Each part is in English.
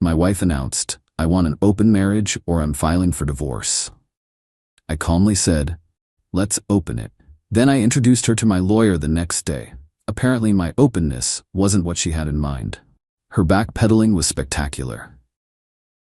My wife announced, "I want an open marriage or I'm filing for divorce." I calmly said, "Let's open it." Then I introduced her to my lawyer the next day. Apparently my openness wasn't what she had in mind. Her backpedaling was spectacular.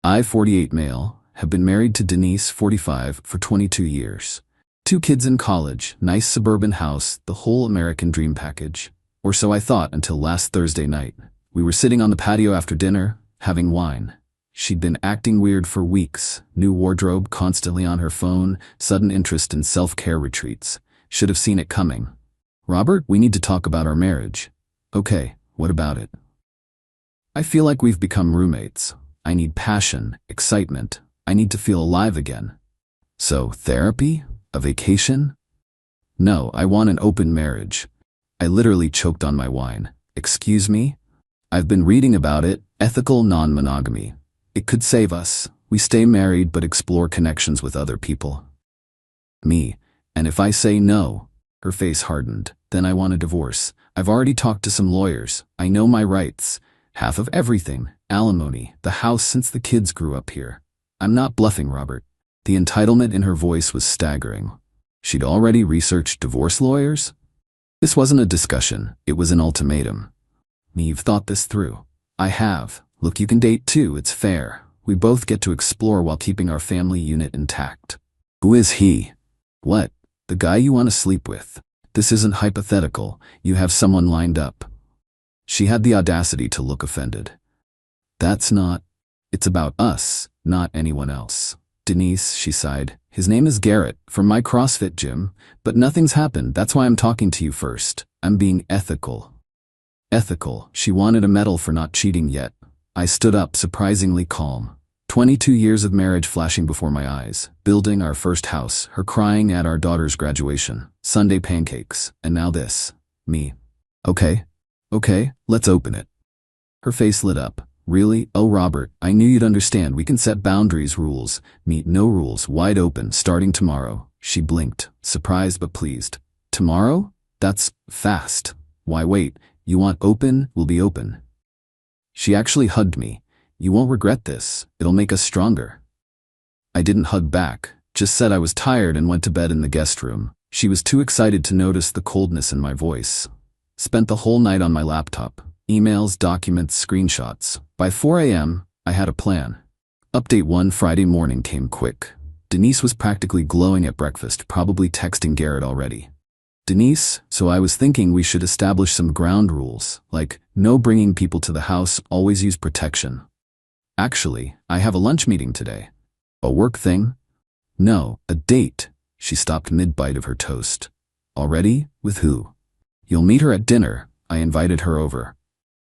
I, 48 male, have been married to Denise, 45, for 22 years. 2 kids in college, nice suburban house, the whole American dream package. Or so I thought until last Thursday night. We were sitting on the patio after dinner, having wine. She'd been acting weird for weeks, new wardrobe, constantly on her phone, sudden interest in self-care retreats. Should have seen it coming. "Robert, we need to talk about our marriage." "Okay, what about it?" "I feel like we've become roommates. I need passion, excitement. I need to feel alive again." "So, therapy? A vacation?" "No, I want an open marriage." I literally choked on my wine. "Excuse me? I've been reading about it, ethical non-monogamy. It could save us. We stay married but explore connections with other people." Me. "And if I say no?" Her face hardened. "Then I want a divorce. I've already talked to some lawyers. I know my rights. Half of everything. Alimony, the house since the kids grew up here. I'm not bluffing, Robert." The entitlement in her voice was staggering. She'd already researched divorce lawyers? This wasn't a discussion, it was an ultimatum. "You've thought this through." "I have. Look, you can date too, it's fair. We both get to explore while keeping our family unit intact." "Who is he?" "What? The guy you want to sleep with. This isn't hypothetical, you have someone lined up." She had the audacity to look offended. "That's not. It's about us, not anyone else." "Denise," she sighed, "his name is Garrett, from my CrossFit gym, but nothing's happened, that's why I'm talking to you first. I'm being ethical." Ethical, she wanted a medal for not cheating yet. I stood up, surprisingly calm. 22 years of marriage flashing before my eyes, building our first house, her crying at our daughter's graduation, Sunday pancakes, and now this. Me. Okay, let's open it." Her face lit up. "Really? Oh, Robert, I knew you'd understand. We can set boundaries, rules. Meet no rules, wide open, starting tomorrow." She blinked, surprised but pleased. "Tomorrow? That's fast. Why wait? You want open? We'll be open." She actually hugged me. "You won't regret this. It'll make us stronger." I didn't hug back, just said I was tired and went to bed in the guest room. She was too excited to notice the coldness in my voice. Spent the whole night on my laptop. Emails, documents, screenshots. By 4 a.m., I had a plan. Update 1 Friday morning came quick. Denise was practically glowing at breakfast, probably texting Garrett already. "Denise, so I was thinking we should establish some ground rules, like no bringing people to the house, always use protection." "Actually, I have a lunch meeting today." "A work thing?" "No, a date." She stopped mid-bite of her toast. "Already? With who?" "You'll meet her at dinner. I invited her over."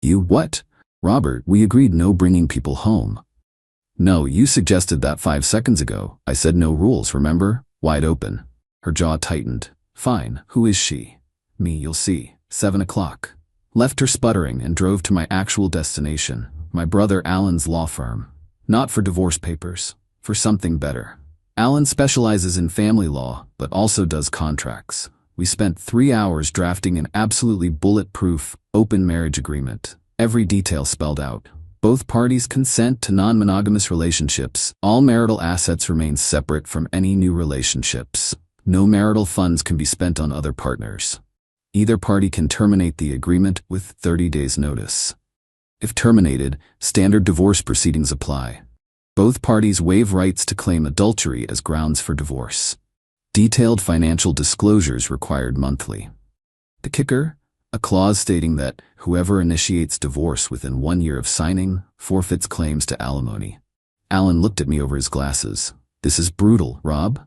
"You what?" "Robert, we agreed no bringing people home." "No, you suggested that 5 seconds ago. I said no rules, remember? Wide open." Her jaw tightened. "Fine, who is she?" "Me, you'll see. 7 o'clock. Left her sputtering and drove to my actual destination, my brother Alan's law firm. Not for divorce papers, for something better. Alan specializes in family law, but also does contracts. We spent 3 hours drafting an absolutely bulletproof, open marriage agreement. Every detail spelled out. Both parties consent to non-monogamous relationships. All marital assets remain separate from any new relationships. No marital funds can be spent on other partners. Either party can terminate the agreement with 30 days' notice. If terminated, standard divorce proceedings apply. Both parties waive rights to claim adultery as grounds for divorce. Detailed financial disclosures required monthly. The kicker? A clause stating that whoever initiates divorce within 1 year of signing forfeits claims to alimony. Alan looked at me over his glasses. "This is brutal, Rob."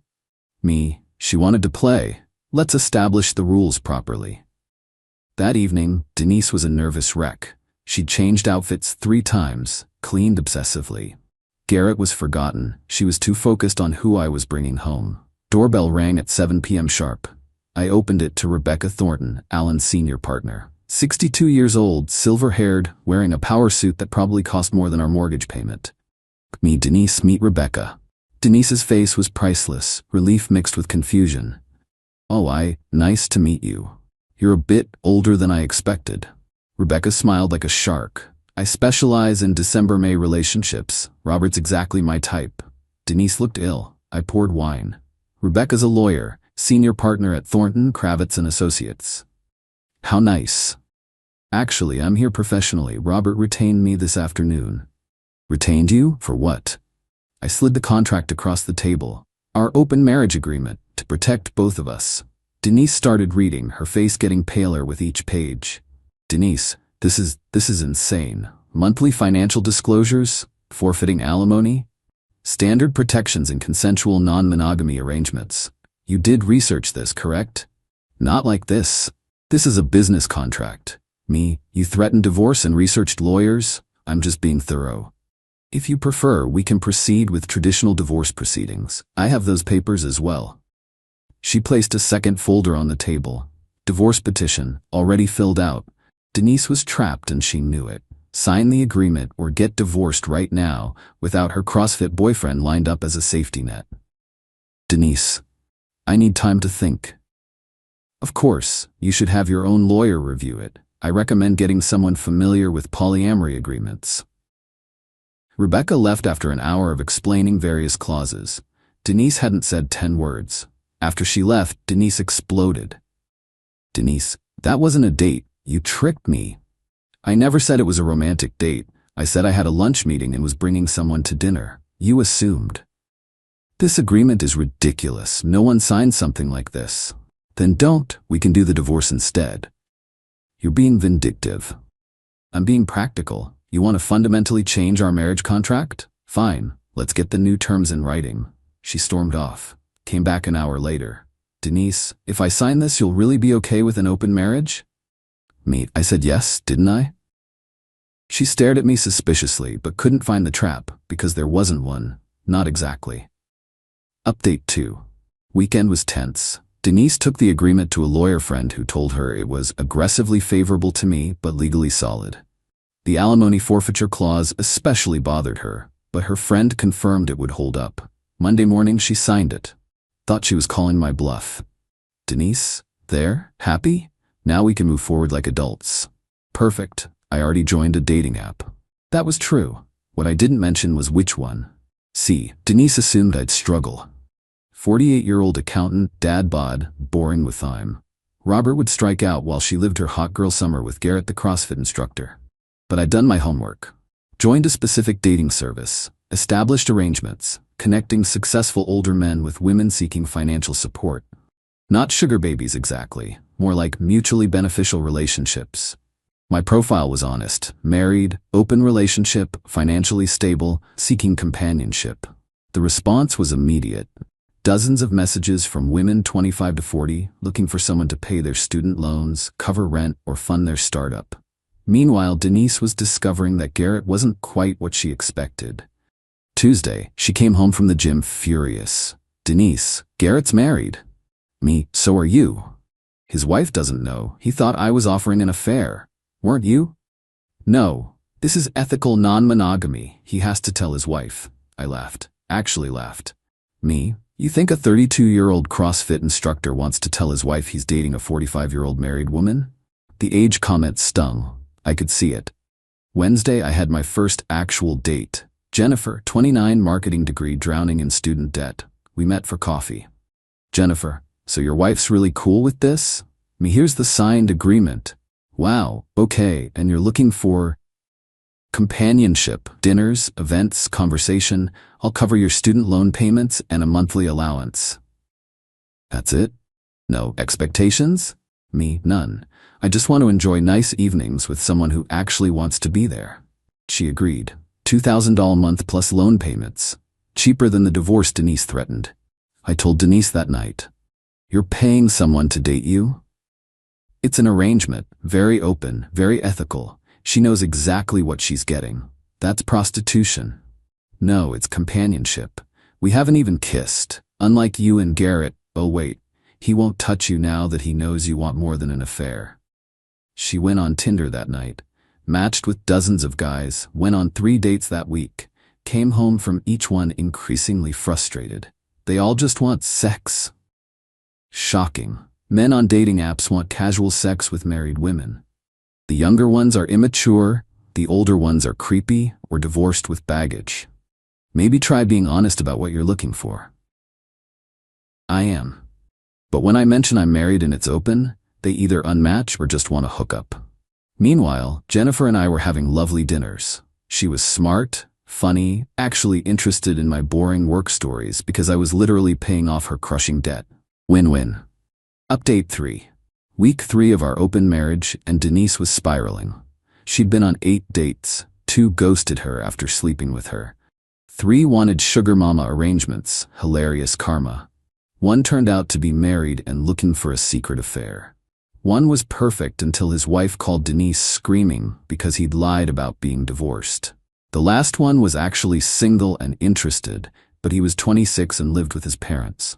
Me. "She wanted to play. Let's establish the rules properly." That evening, Denise was a nervous wreck. She'd changed outfits 3 times, cleaned obsessively. Garrett was forgotten. She was too focused on who I was bringing home. Doorbell rang at 7 p.m. sharp. I opened it to Rebecca Thornton, Alan's senior partner. 62 years old, silver-haired, wearing a power suit that probably cost more than our mortgage payment. Me, Denise, meet Rebecca. Denise's face was priceless, relief mixed with confusion. "Oh, nice to meet you. You're a bit older than I expected." Rebecca smiled like a shark. I specialize in December-May relationships. Robert's exactly my type. Denise looked ill. I poured wine. Rebecca's a lawyer, senior partner at Thornton, Kravitz & Associates. How nice. Actually, I'm here professionally. Robert retained me this afternoon. Retained you? For what? I slid the contract across the table. Our open marriage agreement, to protect both of us. Denise started reading, her face getting paler with each page. Denise, this is insane. Monthly financial disclosures, forfeiting alimony, standard protections and consensual non-monogamy arrangements. You did research this, correct? Not like this. This is a business contract. Me, you threatened divorce and researched lawyers? I'm just being thorough. If you prefer, we can proceed with traditional divorce proceedings. I have those papers as well. She placed a second folder on the table. Divorce petition, already filled out. Denise was trapped and she knew it. Sign the agreement or get divorced right now without her CrossFit boyfriend lined up as a safety net. Denise, I need time to think. Of course, you should have your own lawyer review it. I recommend getting someone familiar with polyamory agreements. Rebecca left after an hour of explaining various clauses. Denise hadn't said 10 words. After she left, Denise exploded. Denise, that wasn't a date. You tricked me. I never said it was a romantic date. I said I had a lunch meeting and was bringing someone to dinner. You assumed. This agreement is ridiculous. No one signed something like this. Then don't. We can do the divorce instead. You're being vindictive. I'm being practical. You want to fundamentally change our marriage contract? Fine. Let's get the new terms in writing. She stormed off. Came back an hour later. Denise, if I sign this, you'll really be okay with an open marriage? Me, I said yes, didn't I? She stared at me suspiciously, but couldn't find the trap, because there wasn't one. Not exactly. Update 2. Weekend was tense. Denise took the agreement to a lawyer friend who told her it was aggressively favorable to me, but legally solid. The alimony forfeiture clause especially bothered her, but her friend confirmed it would hold up. Monday morning she signed it. Thought she was calling my bluff. Denise, there, happy? Now we can move forward like adults. Perfect. I already joined a dating app. That was true. What I didn't mention was which one. See, Denise assumed I'd struggle. 48-year-old accountant, dad bod, boring with time. Robert would strike out while she lived her hot girl summer with Garrett, the CrossFit instructor. But I'd done my homework. Joined a specific dating service. Established arrangements, connecting successful older men with women seeking financial support. Not sugar babies exactly, more like mutually beneficial relationships. My profile was honest, married, open relationship, financially stable, seeking companionship. The response was immediate. Dozens of messages from women 25 to 40 looking for someone to pay their student loans, cover rent, or fund their startup. Meanwhile, Denise was discovering that Garrett wasn't quite what she expected. Tuesday, she came home from the gym furious. Denise, Garrett's married. Me, so are you. His wife doesn't know. He thought I was offering an affair. Weren't you? No. This is ethical non-monogamy. He has to tell his wife. I laughed. Actually laughed. Me, you think a 32-year-old CrossFit instructor wants to tell his wife he's dating a 45-year-old married woman? The age comment stung. I could see it. Wednesday, I had my first actual date. Jennifer, 29, marketing degree, drowning in student debt. We met for coffee. Jennifer, so your wife's really cool with this? Me, here's the signed agreement. Wow, okay, and you're looking for companionship, dinners, events, conversation. I'll cover your student loan payments and a monthly allowance. That's it? No expectations? Me, none. I just want to enjoy nice evenings with someone who actually wants to be there. She agreed. $2,000 a month plus loan payments. Cheaper than the divorce Denise threatened. I told Denise that night. You're paying someone to date you? It's an arrangement, very open, very ethical. She knows exactly what she's getting. That's prostitution. No, it's companionship. We haven't even kissed. Unlike you and Garrett, oh wait, he won't touch you now that he knows you want more than an affair. She went on Tinder that night. Matched with dozens of guys, went on 3 dates that week, came home from each one increasingly frustrated. They all just want sex. Shocking. Men on dating apps want casual sex with married women. The younger ones are immature, The older ones are creepy or divorced with baggage. Maybe try being honest about what you're looking for. I am. But when I mention I'm married and it's open, they either unmatch or just want to hook up. Meanwhile, Jennifer and I were having lovely dinners. She was smart, funny, actually interested in my boring work stories because I was literally paying off her crushing debt. Win-win. Update 3. Week 3 of our open marriage, and Denise was spiraling. She'd been on 8 dates, 2 ghosted her after sleeping with her. 3 wanted sugar mama arrangements, hilarious karma. 1 turned out to be married and looking for a secret affair. 1 was perfect until his wife called Denise screaming because he'd lied about being divorced. The last one was actually single and interested, but he was 26 and lived with his parents.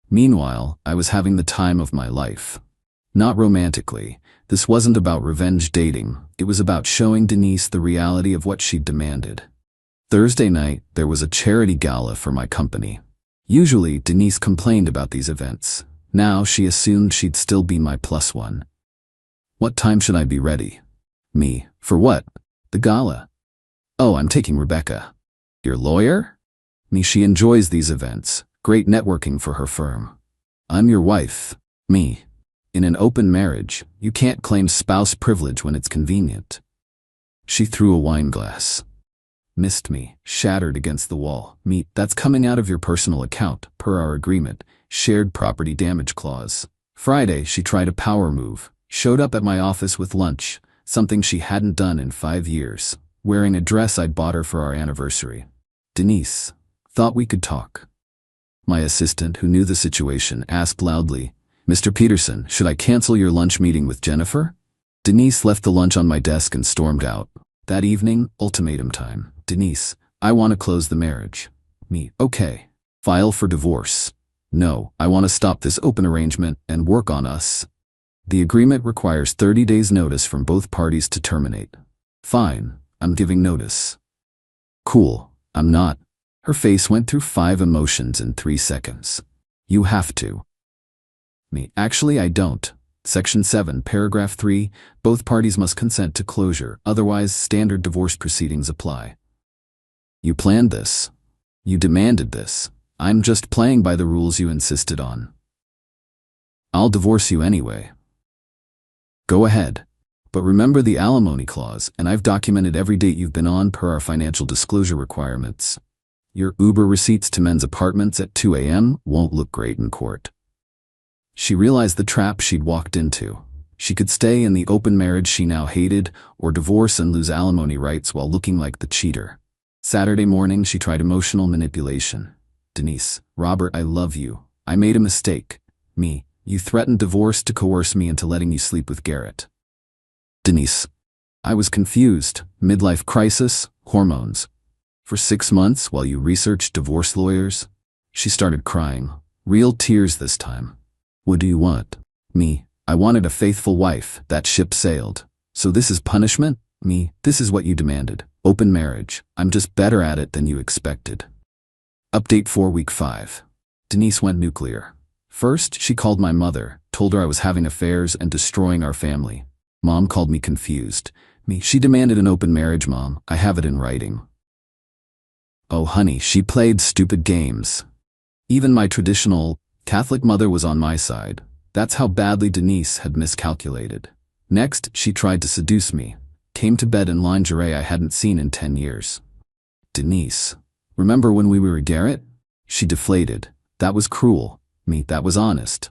Meanwhile, I was having the time of my life. Not romantically. This wasn't about revenge dating. It was about showing Denise the reality of what she'd demanded. Thursday night, there was a charity gala for my company. Usually, Denise complained about these events. Now she assumed she'd still be my +1. What time should I be ready? Me. For what? The gala. Oh, I'm taking Rebecca. Your lawyer? Me. She enjoys these events. Great networking for her firm. I'm your wife. Me. In an open marriage, you can't claim spouse privilege when it's convenient. She threw a wine glass. Missed me, shattered against the wall. Me. That's coming out of your personal account, per our agreement. Shared property damage clause. Friday, she tried a power move. Showed up at my office with lunch, something she hadn't done in 5 years, wearing a dress I'd bought her for our anniversary. Denise. Thought we could talk. My assistant, who knew the situation, asked loudly, Mr. Peterson, should I cancel your lunch meeting with Jennifer? Denise left the lunch on my desk and stormed out. That evening, ultimatum time. Denise, I want to close the marriage. Me. Okay. File for divorce. No, I want to stop this open arrangement and work on us. The agreement requires 30 days notice from both parties to terminate. Fine, I'm giving notice. Cool, I'm not. Her face went through 5 emotions in 3 seconds. You have to. Me. Actually, I don't. Section 7, paragraph 3, both parties must consent to closure, otherwise standard divorce proceedings apply. You planned this. You demanded this. I'm just playing by the rules you insisted on. I'll divorce you anyway. Go ahead. But remember the alimony clause, and I've documented every date you've been on per our financial disclosure requirements. Your Uber receipts to men's apartments at 2 a.m. won't look great in court. She realized the trap she'd walked into. She could stay in the open marriage she now hated, or divorce and lose alimony rights while looking like the cheater. Saturday morning, she tried emotional manipulation. Denise, Robert, I love you. I made a mistake. Me, you threatened divorce to coerce me into letting you sleep with Garrett. Denise, I was confused. Midlife crisis, hormones. For 6 months while you researched divorce lawyers? She started crying. Real tears this time. What do you want? Me, I wanted a faithful wife. That ship sailed. So this is punishment? Me, this is what you demanded. Open marriage. I'm just better at it than you expected. Update 4 week 5. Denise went nuclear. First, she called my mother, told her I was having affairs and destroying our family. Mom called me confused. Me, she demanded an open marriage, Mom. I have it in writing. Oh honey, she played stupid games. Even my traditional Catholic mother was on my side. That's how badly Denise had miscalculated. Next, she tried to seduce me. Came to bed in lingerie I hadn't seen in 10 years. Denise, remember when we were Garrett? She deflated. That was cruel. Me, that was honest.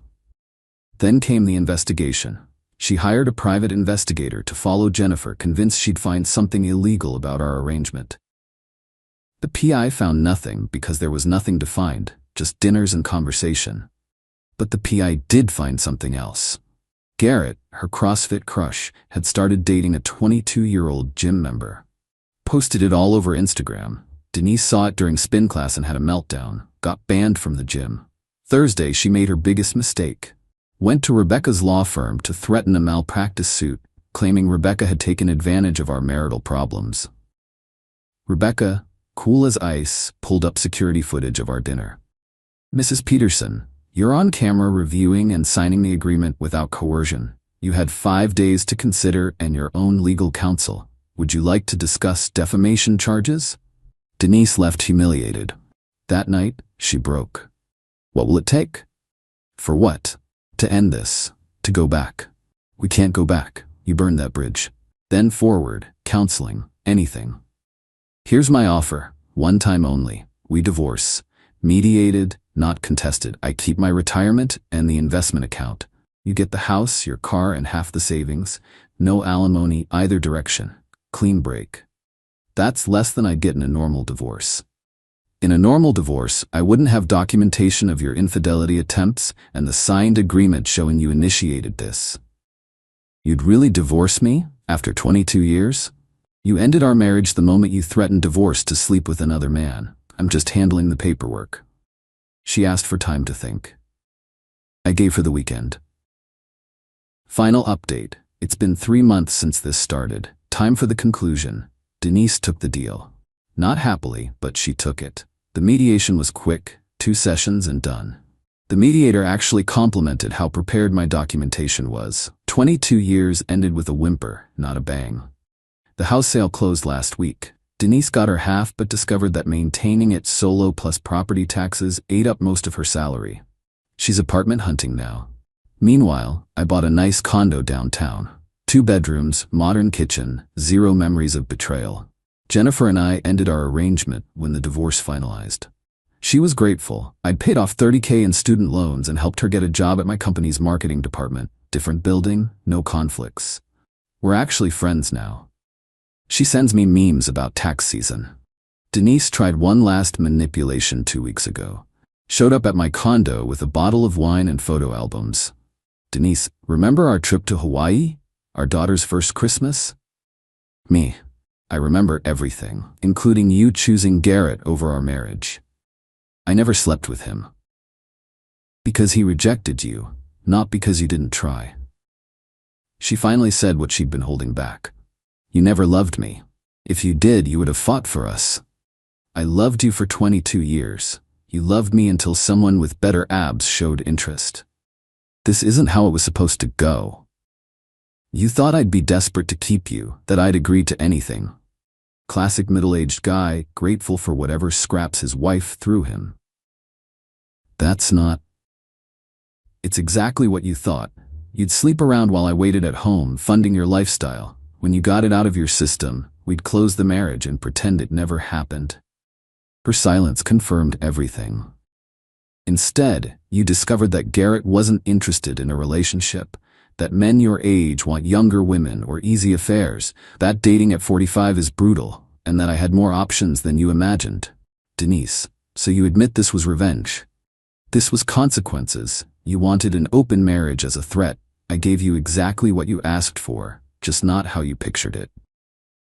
Then came the investigation. She hired a private investigator to follow Jennifer, convinced she'd find something illegal about our arrangement. The PI found nothing because there was nothing to find, just dinners and conversation. But the PI did find something else. Garrett, her CrossFit crush, had started dating a 22-year-old gym member. Posted it all over Instagram. Denise saw it during spin class and had a meltdown, got banned from the gym. Thursday, she made her biggest mistake. Went to Rebecca's law firm to threaten a malpractice suit, claiming Rebecca had taken advantage of our marital problems. Rebecca, cool as ice, pulled up security footage of our dinner. Mrs. Peterson, you're on camera reviewing and signing the agreement without coercion. You had 5 days to consider and your own legal counsel. Would you like to discuss defamation charges? Denise left humiliated. That night, she broke. What will it take? For what? To end this. To go back. We can't go back. You burned that bridge. Then forward, counseling, anything. Here's my offer, one time only. We divorce. Mediated, not contested. I keep my retirement and the investment account. You get the house, your car, and half the savings. No alimony either direction. Clean break. That's less than I'd get in a normal divorce. In a normal divorce, I wouldn't have documentation of your infidelity attempts and the signed agreement showing you initiated this. You'd really divorce me after 22 years? You ended our marriage the moment you threatened divorce to sleep with another man. I'm just handling the paperwork. She asked for time to think. I gave her the weekend. Final update. It's been 3 months since this started. Time for the conclusion. Denise took the deal. Not happily, but she took it. The mediation was quick, 2 sessions and done. The mediator actually complimented how prepared my documentation was. 22 years ended with a whimper, not a bang. The house sale closed last week. Denise got her half but discovered that maintaining it solo plus property taxes ate up most of her salary. She's apartment hunting now. Meanwhile, I bought a nice condo downtown. 2 bedrooms, modern kitchen, 0 memories of betrayal. Jennifer and I ended our arrangement when the divorce finalized. She was grateful. I'd paid off $30,000 in student loans and helped her get a job at my company's marketing department. Different building, no conflicts. We're actually friends now. She sends me memes about tax season. Denise tried one last manipulation 2 weeks ago. Showed up at my condo with a bottle of wine and photo albums. Denise, remember our trip to Hawaii? Our daughter's first Christmas? Me. I remember everything, including you choosing Garrett over our marriage. I never slept with him. Because he rejected you, not because you didn't try. She finally said what she'd been holding back. You never loved me. If you did, you would have fought for us. I loved you for 22 years. You loved me until someone with better abs showed interest. This isn't how it was supposed to go. You thought I'd be desperate to keep you, that I'd agree to anything. Classic middle-aged guy, grateful for whatever scraps his wife threw him. That's not. It's exactly what you thought. You'd sleep around while I waited at home, funding your lifestyle. When you got it out of your system, we'd close the marriage and pretend it never happened. Her silence confirmed everything. Instead, you discovered that Garrett wasn't interested in a relationship, that men your age want younger women or easy affairs, that dating at 45 is brutal, and that I had more options than you imagined. Denise, so you admit this was revenge. This was consequences. You wanted an open marriage as a threat. I gave you exactly what you asked for, just not how you pictured it.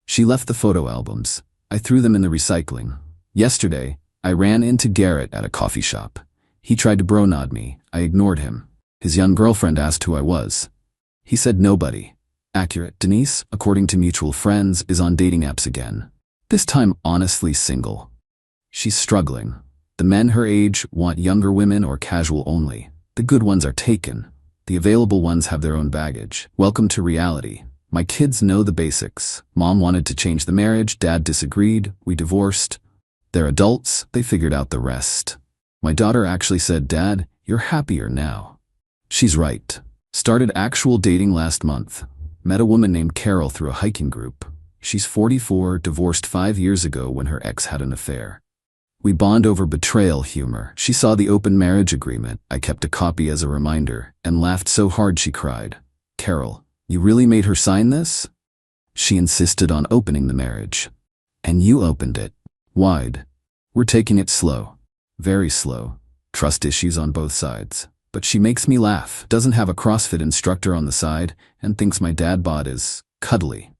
She left the photo albums. I threw them in the recycling. Yesterday, I ran into Garrett at a coffee shop. He tried to bro-nod me. I ignored him. His young girlfriend asked who I was. He said nobody. Accurate. Denise, according to mutual friends, is on dating apps again. This time honestly single. She's struggling. The men her age want younger women or casual only. The good ones are taken. The available ones have their own baggage. Welcome to reality. My kids know the basics. Mom wanted to change the marriage, Dad disagreed, we divorced. They're adults, they figured out the rest. My daughter actually said, Dad, you're happier now. She's right. Started actual dating last month. Met a woman named Carol through a hiking group. She's 44, divorced 5 years ago when her ex had an affair. We bond over betrayal humor. She saw the open marriage agreement. I kept a copy as a reminder and laughed so hard she cried. Carol, you really made her sign this? She insisted on opening the marriage. And you opened it. Wide. We're taking it slow. Very slow. Trust issues on both sides. But she makes me laugh, doesn't have a CrossFit instructor on the side, and thinks my dad bod is cuddly.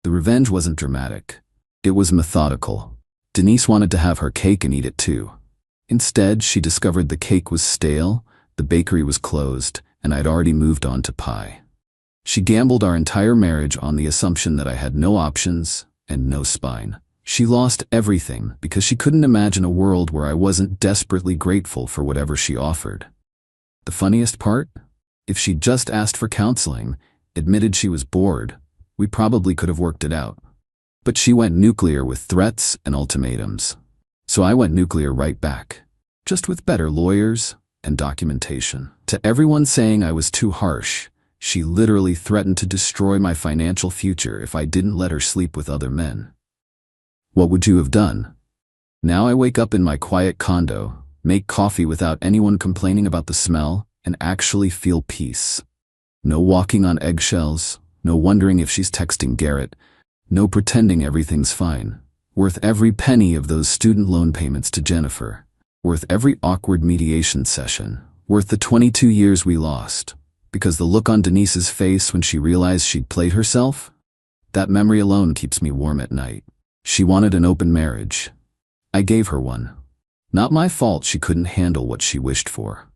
The revenge wasn't dramatic. It was methodical. Denise wanted to have her cake and eat it too. Instead, she discovered the cake was stale, the bakery was closed, and I'd already moved on to pie. She gambled our entire marriage on the assumption that I had no options and no spine. She lost everything because she couldn't imagine a world where I wasn't desperately grateful for whatever she offered. The funniest part? If she'd just asked for counseling, admitted she was bored, we probably could have worked it out. But she went nuclear with threats and ultimatums. So I went nuclear right back, just with better lawyers and documentation. To everyone saying I was too harsh, she literally threatened to destroy my financial future if I didn't let her sleep with other men. What would you have done? Now I wake up in my quiet condo, make coffee without anyone complaining about the smell, and actually feel peace. No walking on eggshells, no wondering if she's texting Garrett, no pretending everything's fine. Worth every penny of those student loan payments to Jennifer. Worth every awkward mediation session. Worth the 22 years we lost. Because the look on Denise's face when she realized she'd played herself? That memory alone keeps me warm at night. She wanted an open marriage. I gave her one. Not my fault she couldn't handle what she wished for.